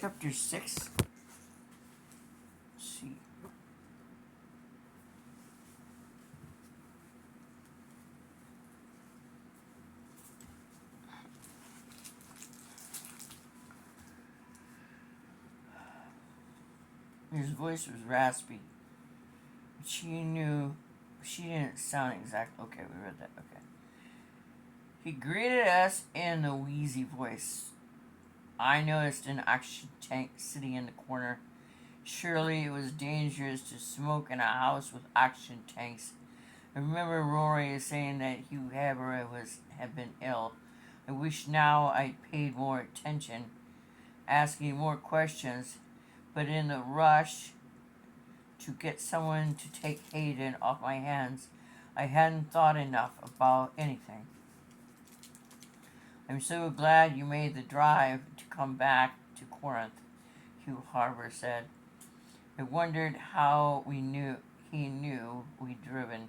Chapter 6. Let's see. His voice was raspy. She knew she didn't sound exactly. Okay, we read that. Okay. He greeted us in a wheezy voice. I noticed an oxygen tank sitting in the corner. Surely it was dangerous to smoke in a house with oxygen tanks. I remember Rory saying that Hugh Haber had been ill. I wish now I'd paid more attention, asking more questions, but in the rush to get someone to take Hayden off my hands, I hadn't thought enough about anything. I'm so glad you made the drive to come back to Corinth, Hugh Harbour said. I wondered how he knew we'd driven.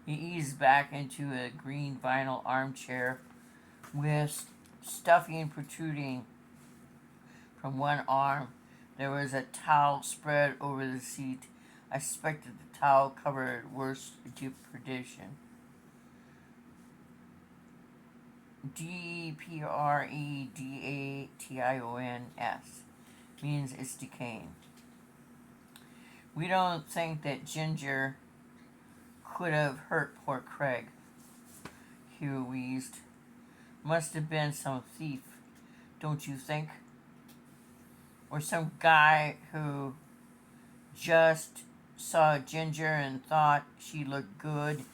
He eased back into a green vinyl armchair with stuffing protruding from one arm. There was a towel spread over the seat. I suspected the towel covered worse deprivation. Depredations means it's decaying. We don't think that Ginger could have hurt poor Craig, Hugh wheezed. Must have been some thief, don't you think? Or some guy who just saw Ginger and thought she looked good.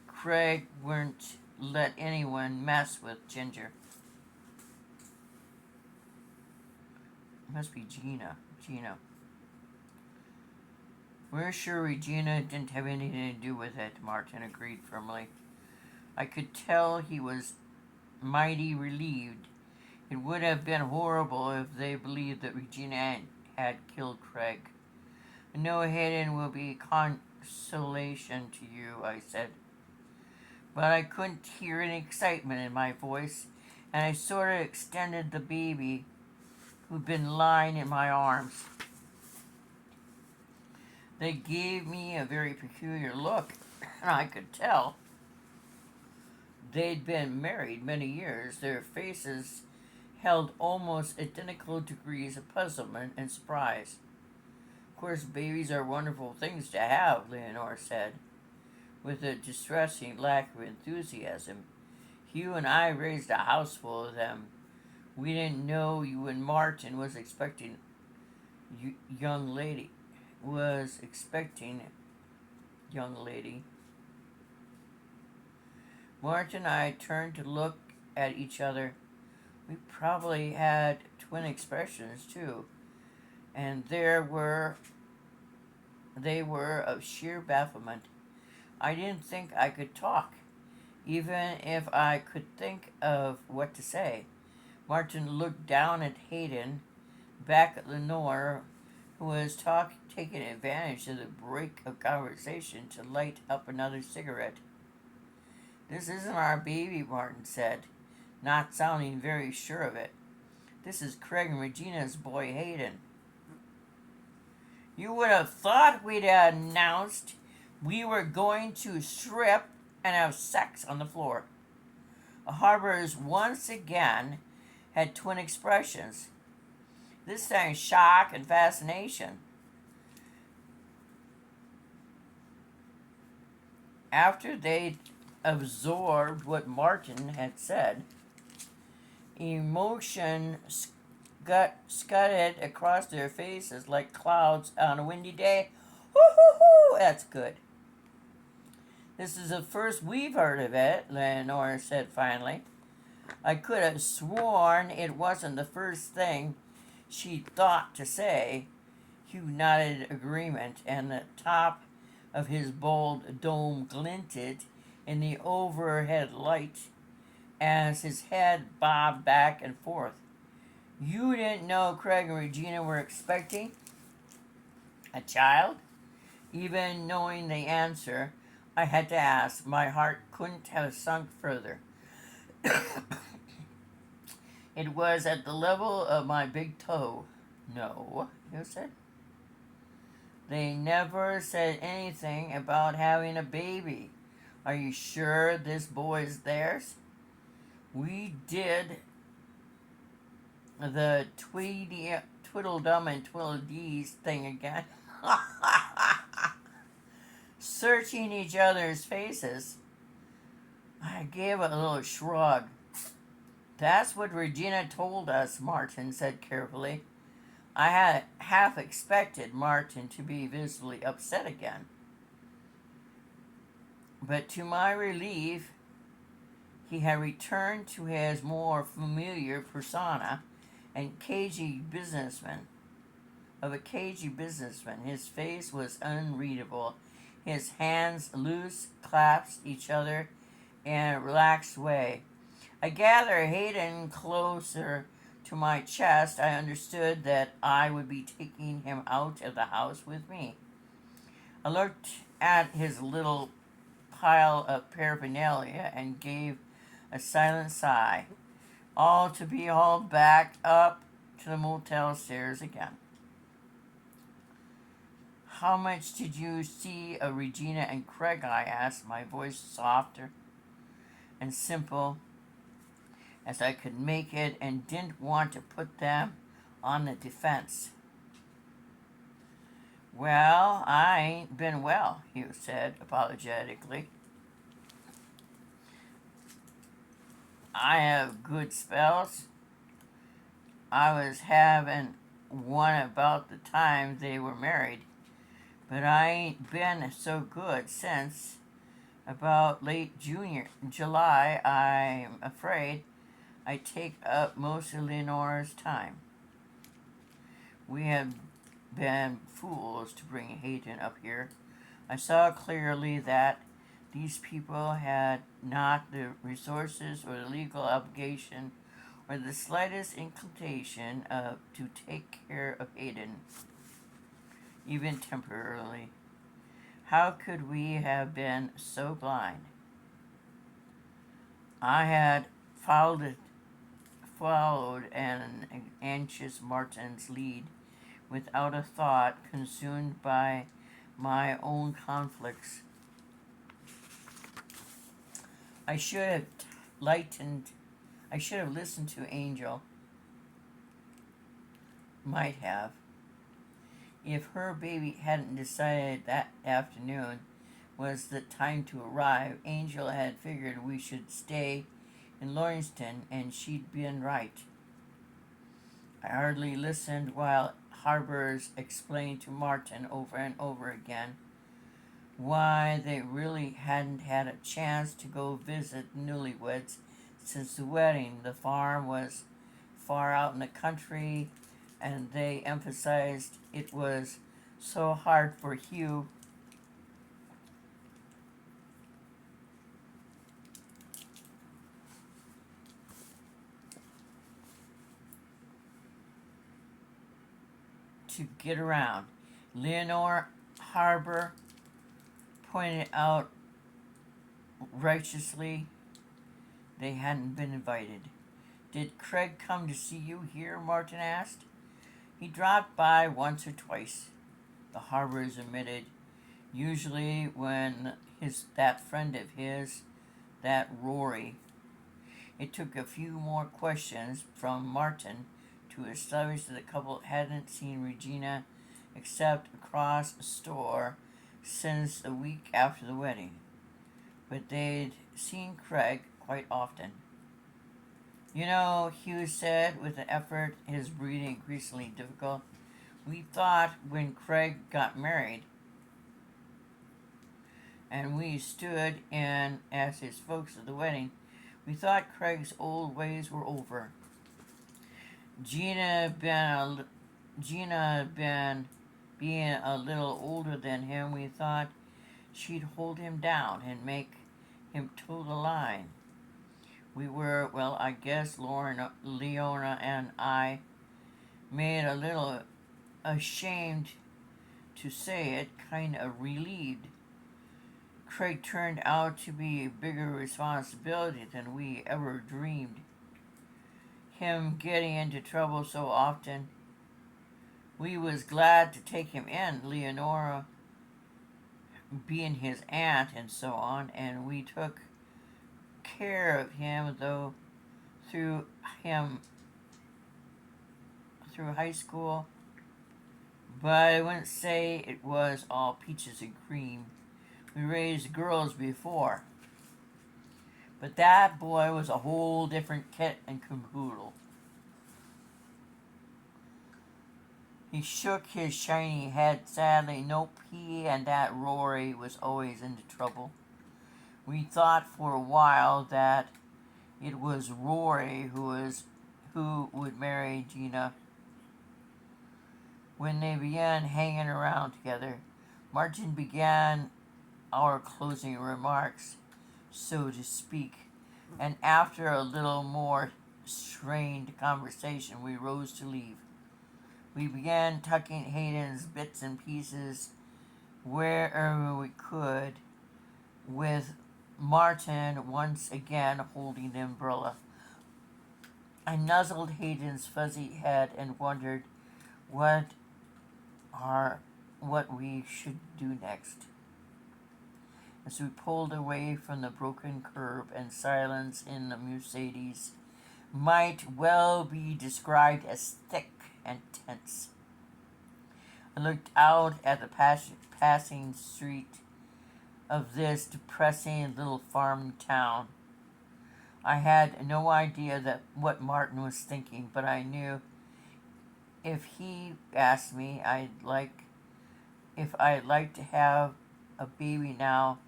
Craig wouldn't let anyone mess with Ginger. It must be Gina. We're sure Regina didn't have anything to do with it, Martin agreed firmly. I could tell he was mighty relieved. It would have been horrible if they believed that Regina had killed Craig. No Hayden will be consolation to you, I said. But I couldn't hear any excitement in my voice, and I sort of extended the baby who'd been lying in my arms. They gave me a very peculiar look, and I could tell they'd been married many years. Their faces held almost identical degrees of puzzlement and surprise. Of course, babies are wonderful things to have, Leonore said, with a distressing lack of enthusiasm. Hugh and I raised a house full of them. We didn't know you and Martin was expecting young lady. Martin and I turned to look at each other. We probably had twin expressions too, and they were of sheer bafflement. I didn't think I could talk, even if I could think of what to say. Martin looked down at Hayden, back at Lenore, who was taking advantage of the break of conversation to light up another cigarette. This isn't our baby, Martin said, not sounding very sure of it. This is Craig and Regina's boy, Hayden. You would have thought we'd announced we were going to strip and have sex on the floor. Harbour's once again had twin expressions. This time shock and fascination. After they'd absorbed what Martin had said, emotion scudded across their faces like clouds on a windy day. Woo-hoo-hoo! That's good. This is the first we've heard of it, Leonore said finally. I could have sworn it wasn't the first thing she'd thought to say. Hugh nodded agreement, and the top of his bold dome glinted in the overhead light as his head bobbed back and forth. You didn't know Craig and Regina were expecting a child? Even knowing the answer, I had to ask. My heart couldn't have sunk further. It was at the level of my big toe. No, you said. They never said anything about having a baby. Are you sure this boy is theirs? We did the Twiddledum and Twiddledees thing again. Searching each other's faces. I gave a little shrug. That's what Regina told us, Martin said carefully. I had half expected Martin to be visibly upset again. But to my relief, he had returned to his more familiar persona and cagey businessman. Of a cagey businessman, his face was unreadable. His hands loose clasped each other in a relaxed way. I gathered Hayden closer to my chest. I understood that I would be taking him out of the house with me. I looked at his little pile of paraphernalia and gave a silent sigh, all to be hauled back up to the motel stairs again. How much did you see of Regina and Craig? I asked, my voice softer and simple as I could make it, and didn't want to put them on the defense. Well, I ain't been well, Hugh said apologetically. I have good spells. I was having one about the time they were married, but I ain't been so good since about late July. I'm afraid I take up most of Leonora's time. We have been fools to bring Hayden up here. I saw clearly that these people had not the resources or the legal obligation or the slightest inclination to take care of Hayden, even temporarily. How could we have been so blind? I had followed an anxious Martin's lead without a thought, consumed by my own conflicts. I should have listened to Angel. Might have. If her baby hadn't decided that afternoon was the time to arrive, Angel had figured we should stay in Lawrencetown, and she'd been right. I hardly listened while Harbers explained to Martin over and over again why they really hadn't had a chance to go visit the newlyweds since the wedding. The farm was far out in the country, and they emphasized it was so hard for Hugh to get around. Leonore Harbor pointed out righteously they hadn't been invited. Did Craig come to see you here? Martin asked. He dropped by once or twice, the Harbors admitted, usually when that friend of his, that Rory. It took a few more questions from Martin to establish that the couple hadn't seen Regina except across a store since a week after the wedding. But they'd seen Craig quite often. You know, Hugh said with an effort, his breathing increasingly difficult, we thought when Craig got married and we stood in as his folks at the wedding, we thought Craig's old ways were over. Gina been being a little older than him, we thought she'd hold him down and make him toe the line. We were, well, I guess Leona and I made a little ashamed to say it, kind of relieved. Craig turned out to be a bigger responsibility than we ever dreamed him getting into trouble so often. We was glad to take him in, Leonora being his aunt and so on, and we took care of him though through him through high school. But I wouldn't say it was all peaches and cream. We raised girls before. But that boy was a whole different kit and caboodle. He shook his shiny head sadly. Nope, he and that Rory was always into trouble. We thought for a while that it was Rory who would marry Gina. When they began hanging around together, Martin began our closing remarks, so to speak, and after a little more strained conversation, we rose to leave. We began tucking Hayden's bits and pieces wherever we could, with Martin once again holding the umbrella. I nuzzled Hayden's fuzzy head and wondered what we should do next. As we pulled away from the broken curb and silence in the Mercedes might well be described as thick and tense. I looked out at the passing street of this depressing little farm town. I had no idea what Martin was thinking, but I knew if he asked me if I'd like to have a baby now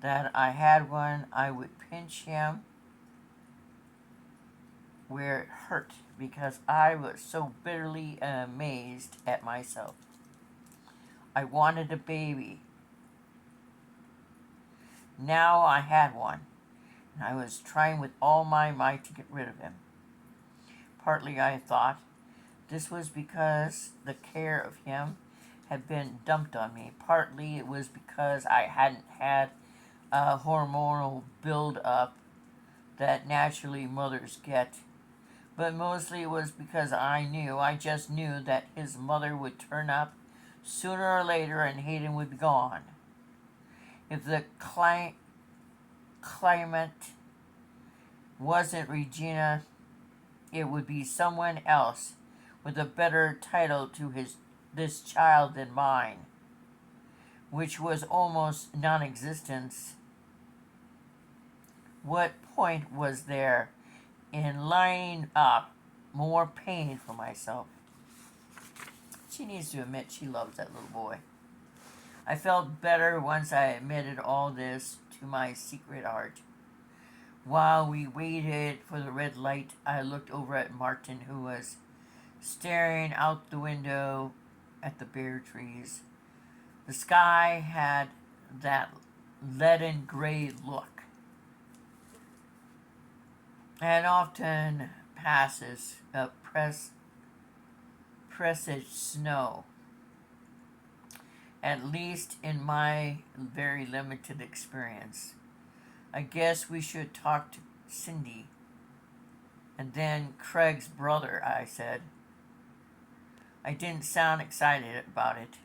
that I had one, I would pinch him where it hurt because I was so bitterly amazed at myself. I wanted a baby. Now I had one, and I was trying with all my might to get rid of him. Partly I thought this was because the care of him had been dumped on me. Partly it was because I hadn't had a hormonal build-up that naturally mothers get. But mostly it was because I just knew that his mother would turn up sooner or later and Hayden would be gone. If the climate wasn't Regina, it would be someone else with a better title to this child than mine, which was almost non-existent. What point was there in lining up more pain for myself? She needs to admit she loves that little boy. I felt better once I admitted all this to my secret heart. While we waited for the red light, I looked over at Martin, who was staring out the window at the bare trees. The sky had that leaden gray look, and often passes a presaged snow, at least in my very limited experience. I guess we should talk to Cindy. And then Craig's brother, I said. I didn't sound excited about it.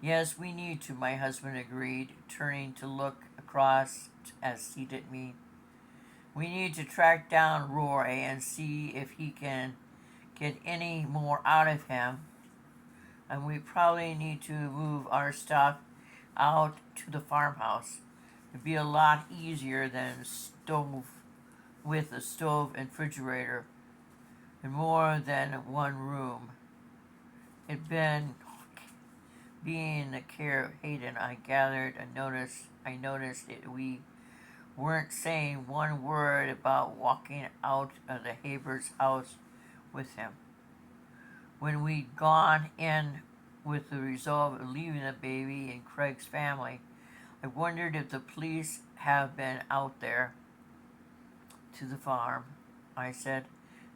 Yes, we need to, my husband agreed, turning to look across as he did me. We need to track down Roy and see if he can get any more out of him. And we probably need to move our stuff out to the farmhouse. It'd be a lot easier than with a stove and refrigerator in more than one room. It'd been being in the care of Hayden, I noticed it. We weren't saying one word about walking out of the Haber's house with him. When we'd gone in with the resolve of leaving the baby in Craig's family, I wondered if the police have been out there to the farm, I said,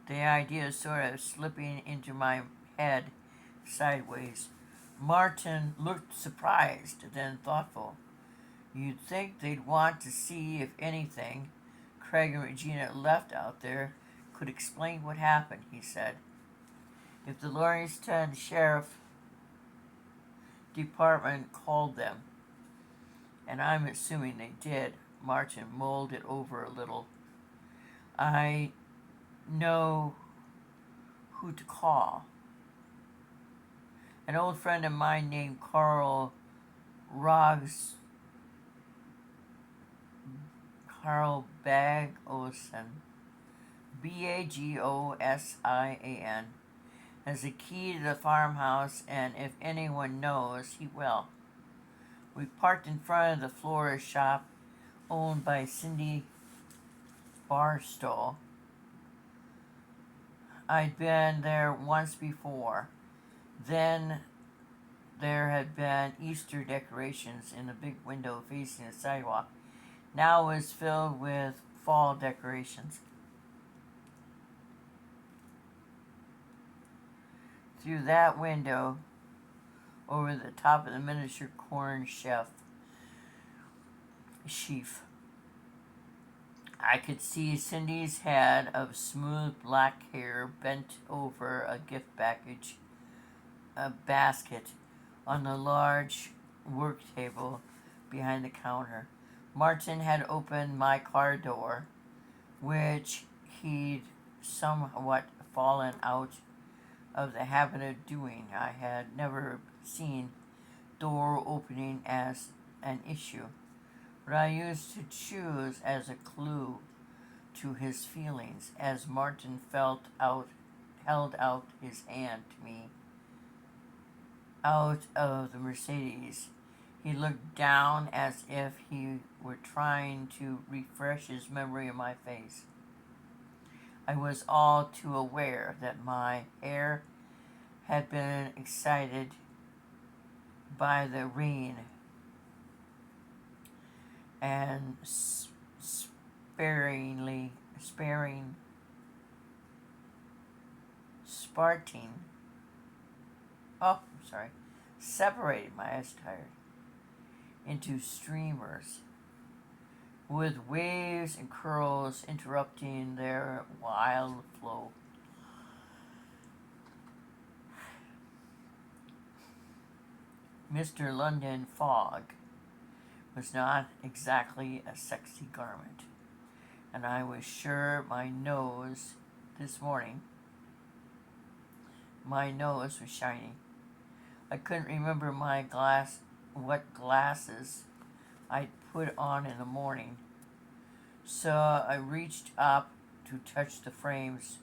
the idea sort of slipping into my head sideways. Martin looked surprised, then thoughtful. You'd think they'd want to see if anything Craig and Regina left out there could explain what happened, he said. If the Lawrencetown Sheriff Department called them, and I'm assuming they did, Martin mulled it over a little. I know who to call. An old friend of mine named Carl Bagosan, Bagosan, has a key to the farmhouse, and if anyone knows, he will. We parked in front of the florist shop owned by Cindy Barstow. I'd been there once before. Then there had been Easter decorations in the big window facing the sidewalk. Now it was filled with fall decorations. Through that window, over the top of the miniature corn sheaf, I could see Cindy's head of smooth black hair bent over a gift basket on the large work table behind the counter. Martin had opened my car door, which he'd somewhat fallen out of the habit of doing. I had never seen door opening as an issue, but I used to choose as a clue to his feelings as Martin held out his hand to me out of the Mercedes. He looked down as if he were trying to refresh his memory of my face. I was all too aware that my hair had been excited by the rain and separated my eyes tired into streamers, with waves and curls interrupting their wild flow. Mr. London Fog was not exactly a sexy garment, and I was sure my nose was shiny. I couldn't remember what glasses I'd put on in the morning, so I reached up to touch the frames.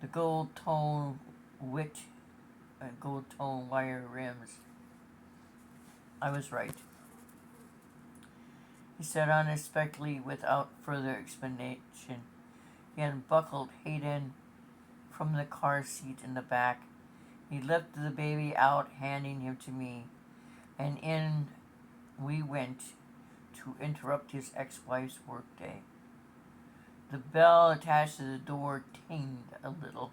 The gold tone wire rims. I was right, he said unexpectedly without further explanation. He unbuckled Hayden from the car seat in the back. He lifted the baby out, handing him to me, and in we went to interrupt his ex-wife's workday. The bell attached to the door tinged a little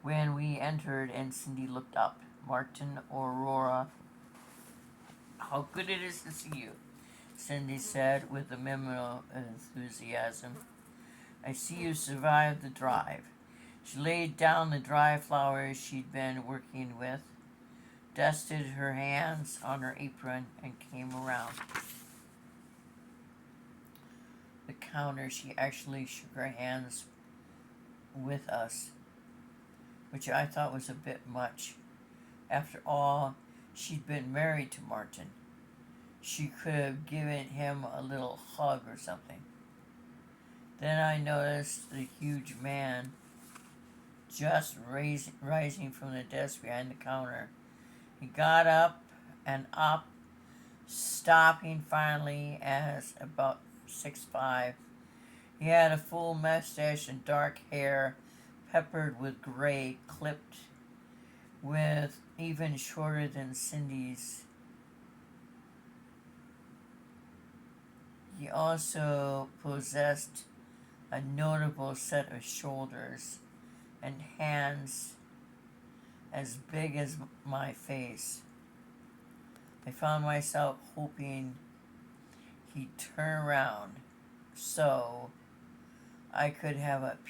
when we entered, and Cindy looked up. Martin, Aurora, how good it is to see you, Cindy said with a minimal enthusiasm. I see you survived the drive. She laid down the dry flowers she'd been working with, dusted her hands on her apron, and came around the counter. She actually shook her hands with us, which I thought was a bit much. After all, she'd been married to Martin. She could have given him a little hug or something. Then I noticed the huge man just rising from the desk behind the counter. He got up, stopping finally as about 6'5". He had a full mustache and dark hair, peppered with gray, clipped with even shorter than Cindy's. He also possessed a notable set of shoulders and hands as big as my face. I found myself hoping he'd turn around so I could have a